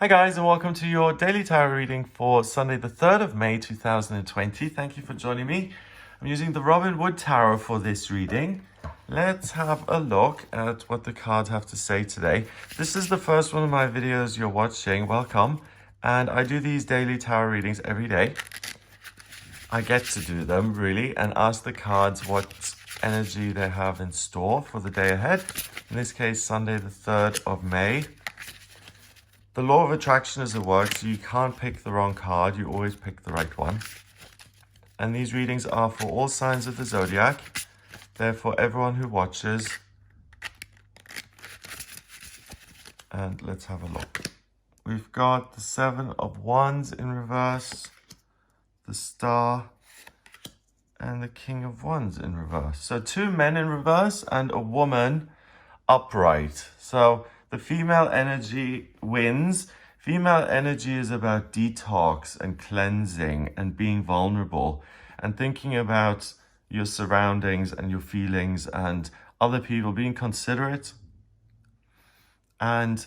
Hi guys, and welcome to your daily tarot reading for Sunday the 3rd of May 2020. Thank you for joining me. I'm using the Robin Wood Tarot for this reading. Let's have a look at what the cards have to say today. This is the first one of my videos you're watching. Welcome. And I do these daily tarot readings every day. I get to do them, really, and ask the cards what energy they have in store for the day ahead. In this case, Sunday the 3rd of May. The law of attraction is at work, so you can't pick the wrong card. You always pick the right one. And these readings are for all signs of the zodiac. They're for everyone who watches. And let's have a look. We've got the Seven of Wands in reverse, the Star, and the King of Wands in reverse. So two men in reverse and a woman upright. So the female energy wins. Female energy is about detox and cleansing and being vulnerable and thinking about your surroundings and your feelings and other people, being considerate. And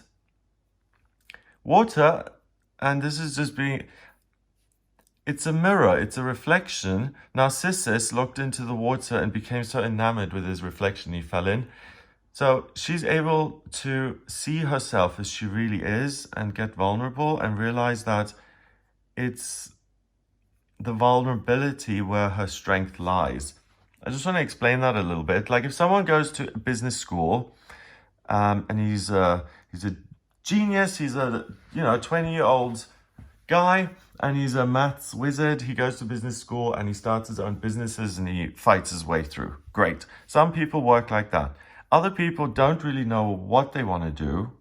water, and this is just being, it's a mirror, it's a reflection. Narcissus looked into the water and became so enamored with his reflection, he fell in. So she's able to see herself as she really is and get vulnerable and realize that it's the vulnerability where her strength lies. I just want to explain that a little bit. Like if someone goes to business school and he's a genius, he's a 20-year-old guy and he's a maths wizard. He goes to business school and he starts his own businesses and he fights his way through. Great. Some people work like that. Other people don't really know what they want to do,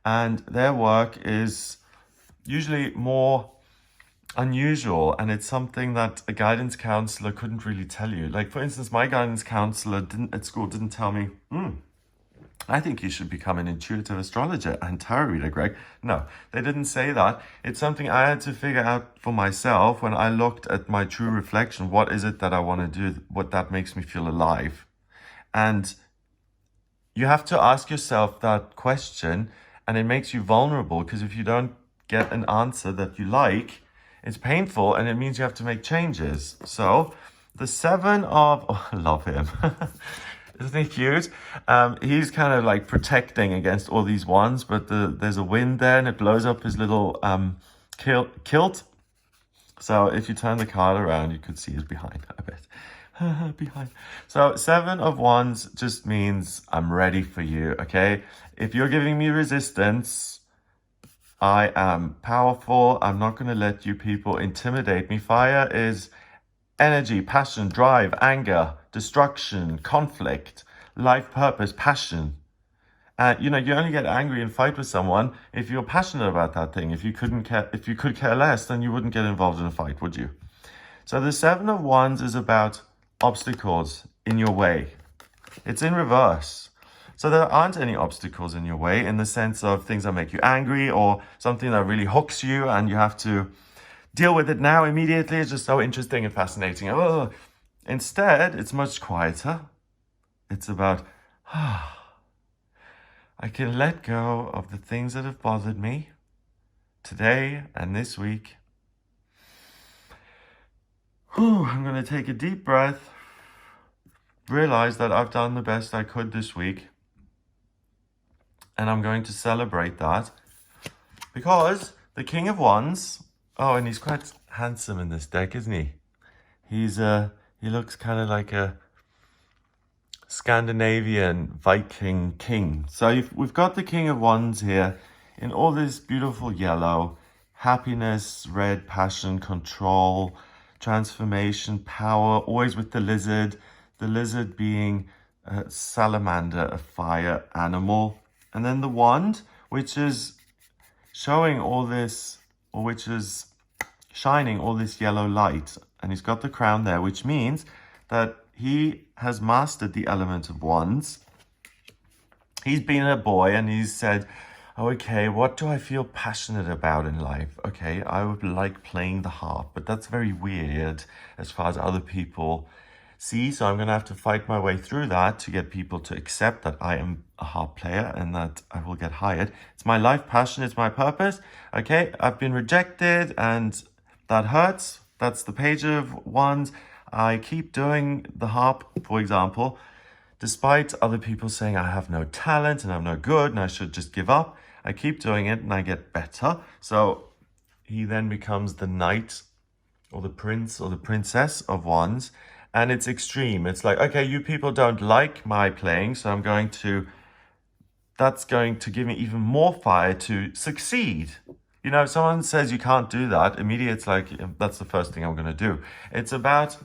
and their work is usually more unusual, and it's something that a guidance counselor couldn't really tell you. Like, for instance, my guidance counselor didn't tell me, I think you should become an intuitive astrologer and tarot reader, Greg. No, they didn't say that. It's something I had to figure out for myself when I looked at my true reflection. What is it that I want to do? What that makes me feel alive? And you have to ask yourself that question, and it makes you vulnerable, because if you don't get an answer that you like, it's painful and it means you have to make changes. So the Seven of, I love him. Isn't he cute? He's kind of like protecting against all these wands, but there's a wind there and it blows up his little kilt. So if you turn the card around, you could see his behind, I bet. Behind. So Seven of Wands just means I'm ready for you, okay? If you're giving me resistance, I am powerful. I'm not going to let you people intimidate me. Fire is energy, passion, drive, anger, destruction, conflict, life purpose, passion. You only get angry and fight with someone if you're passionate about that thing. If you could care less, then you wouldn't get involved in a fight, would you? So the Seven of Wands is about obstacles in your way. It's in reverse. So there aren't any obstacles in your way in the sense of things that make you angry or something that really hooks you and you have to deal with it now immediately. It's just so interesting and fascinating. Oh. Instead, it's much quieter. It's about, I can let go of the things that have bothered me today and this week. I'm going to take a deep breath, realize that I've done the best I could this week, and I'm going to celebrate that because the King of Wands, and he's quite handsome in this deck, isn't he? He looks kind of like a Scandinavian Viking king. So we've got the King of Wands here in all this beautiful yellow, happiness, red, passion, control, transformation, power, always with the lizard being a salamander, a fire animal. And then the wand, which is showing all this, or which is shining all this yellow light. And he's got the crown there, which means that he has mastered the element of wands. He's been a boy and he's said, okay, what do I feel passionate about in life? Okay, I would like playing the harp, but that's very weird as far as other people see. So I'm going to have to fight my way through that to get people to accept that I am a harp player and that I will get hired. It's my life passion. It's my purpose. Okay, I've been rejected and that hurts. That's the Page of Wands. I keep doing the harp, for example, despite other people saying I have no talent and I'm no good and I should just give up. I keep doing it and I get better. So he then becomes the knight or the prince or the princess of wands. And it's extreme. It's like, okay, you people don't like my playing, so that's going to give me even more fire to succeed. You know, if someone says you can't do that, immediately it's like, that's the first thing I'm going to do. It's about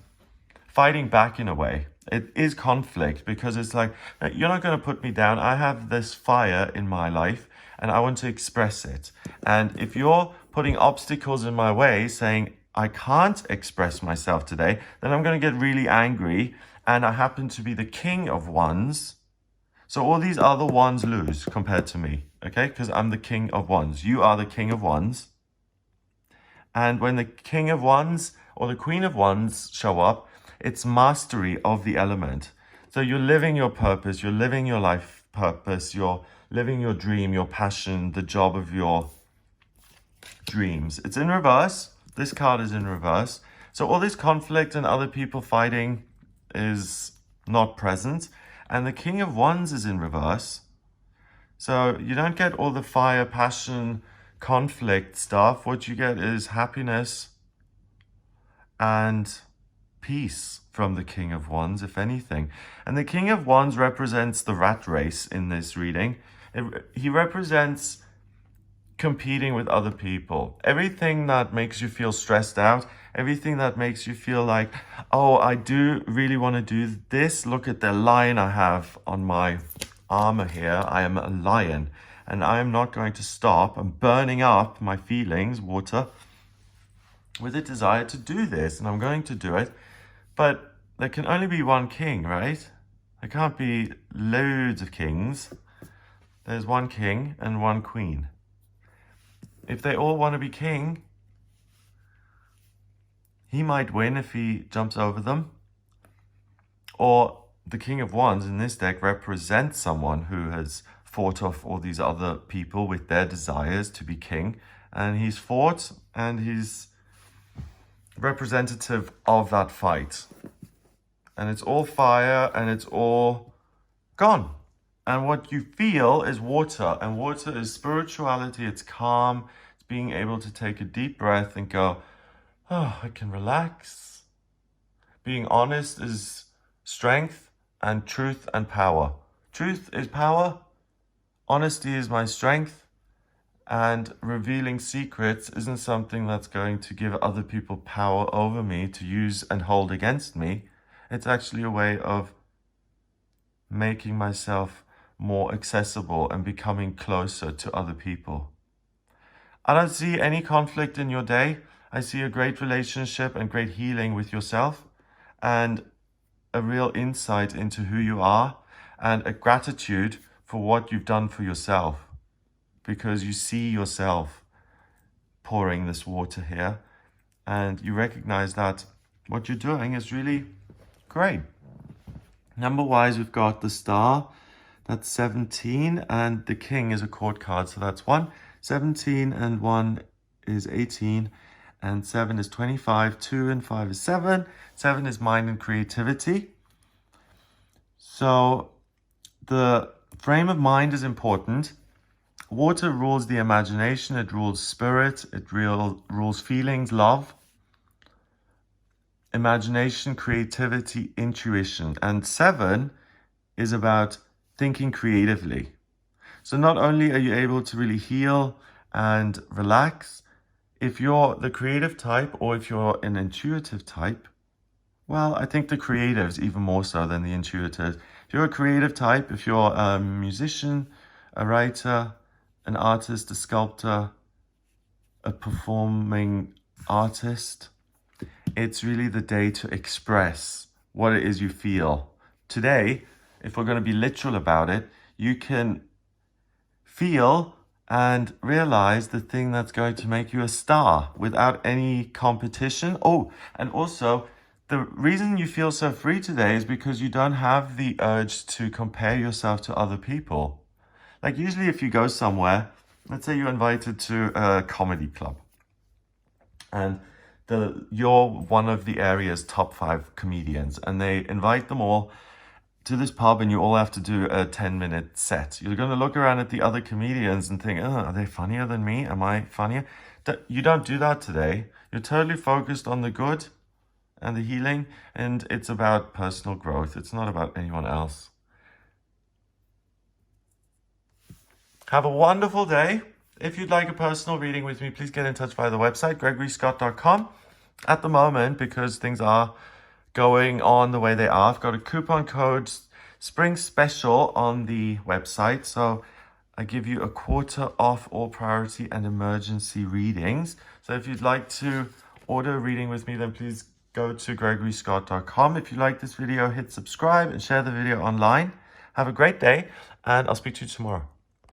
fighting back in a way. It is conflict because it's like, you're not going to put me down. I have this fire in my life and I want to express it. And if you're putting obstacles in my way saying, I can't express myself today, then I'm going to get really angry. And I happen to be the king of wands. So all these other wands lose compared to me, okay? Because I'm the king of wands. You are the king of wands. And when the king of wands or the queen of wands show up, it's mastery of the element. So you're living your purpose, you're living your life purpose, you're living your dream, your passion, the job of your dreams. It's in reverse. This card is in reverse. So all this conflict and other people fighting is not present. And the King of Wands is in reverse. So you don't get all the fire, passion, conflict stuff. What you get is happiness and peace from the King of Wands, if anything. And the King of Wands represents the rat race in this reading. He represents competing with other people. Everything that makes you feel stressed out, everything that makes you feel like, oh, I do really want to do this. Look at the lion I have on my armor here. I am a lion and I am not going to stop. I'm burning up my feelings, water, with a desire to do this, and I'm going to do it. But there can only be one king, right? There can't be loads of kings. There's one king and one queen. If they all want to be king, he might win if he jumps over them. Or the King of Wands in this deck represents someone who has fought off all these other people with their desires to be king. And he's fought and he's representative of that fight. And it's all fire and it's all gone. And what you feel is water, and water is spirituality. It's calm. It's being able to take a deep breath and go, oh, I can relax. Being honest is strength, and truth and power. Truth is power. Honesty is my strength. And revealing secrets isn't something that's going to give other people power over me to use and hold against me. It's actually a way of making myself more accessible and becoming closer to other people. I don't see any conflict in your day. I see a great relationship and great healing with yourself and a real insight into who you are and a gratitude for what you've done for yourself, because you see yourself pouring this water here and you recognize that what you're doing is really great. Number-wise, we've got the Star. That's 17, and the King is a court card, so that's 1. 17 and 1 is 18, and 7 is 25. 2 and 5 is 7. 7 is mind and creativity. So the frame of mind is important. Water rules the imagination, it rules spirit, it rules feelings, love, imagination, creativity, intuition. And 7 is about thinking creatively. So not only are you able to really heal and relax, if you're the creative type or if you're an intuitive type, well, I think the creatives even more so than the intuitive. If you're a creative type, if you're a musician, a writer, an artist, a sculptor, a performing artist, it's really the day to express what it is you feel. Today, if we're going to be literal about it, you can feel and realize the thing that's going to make you a star without any competition. Oh, and also the reason you feel so free today is because you don't have the urge to compare yourself to other people. Like usually if you go somewhere, let's say you're invited to a comedy club and you're one of the area's top 5 comedians and they invite them all to this pub and you all have to do a 10-minute set. You're going to look around at the other comedians and think, oh, are they funnier than me? Am I funnier? You don't do that today. You're totally focused on the good and the healing, and it's about personal growth. It's not about anyone else. Have a wonderful day. If you'd like a personal reading with me, please get in touch via the website, gregoryscott.com. At the moment, because things are going on the way they are, I've got a coupon code Spring Special on the website. So I give you a quarter off all priority and emergency readings. So if you'd like to order a reading with me, then please go to gregoryscott.com. If you like this video, hit subscribe and share the video online. Have a great day, and I'll speak to you tomorrow.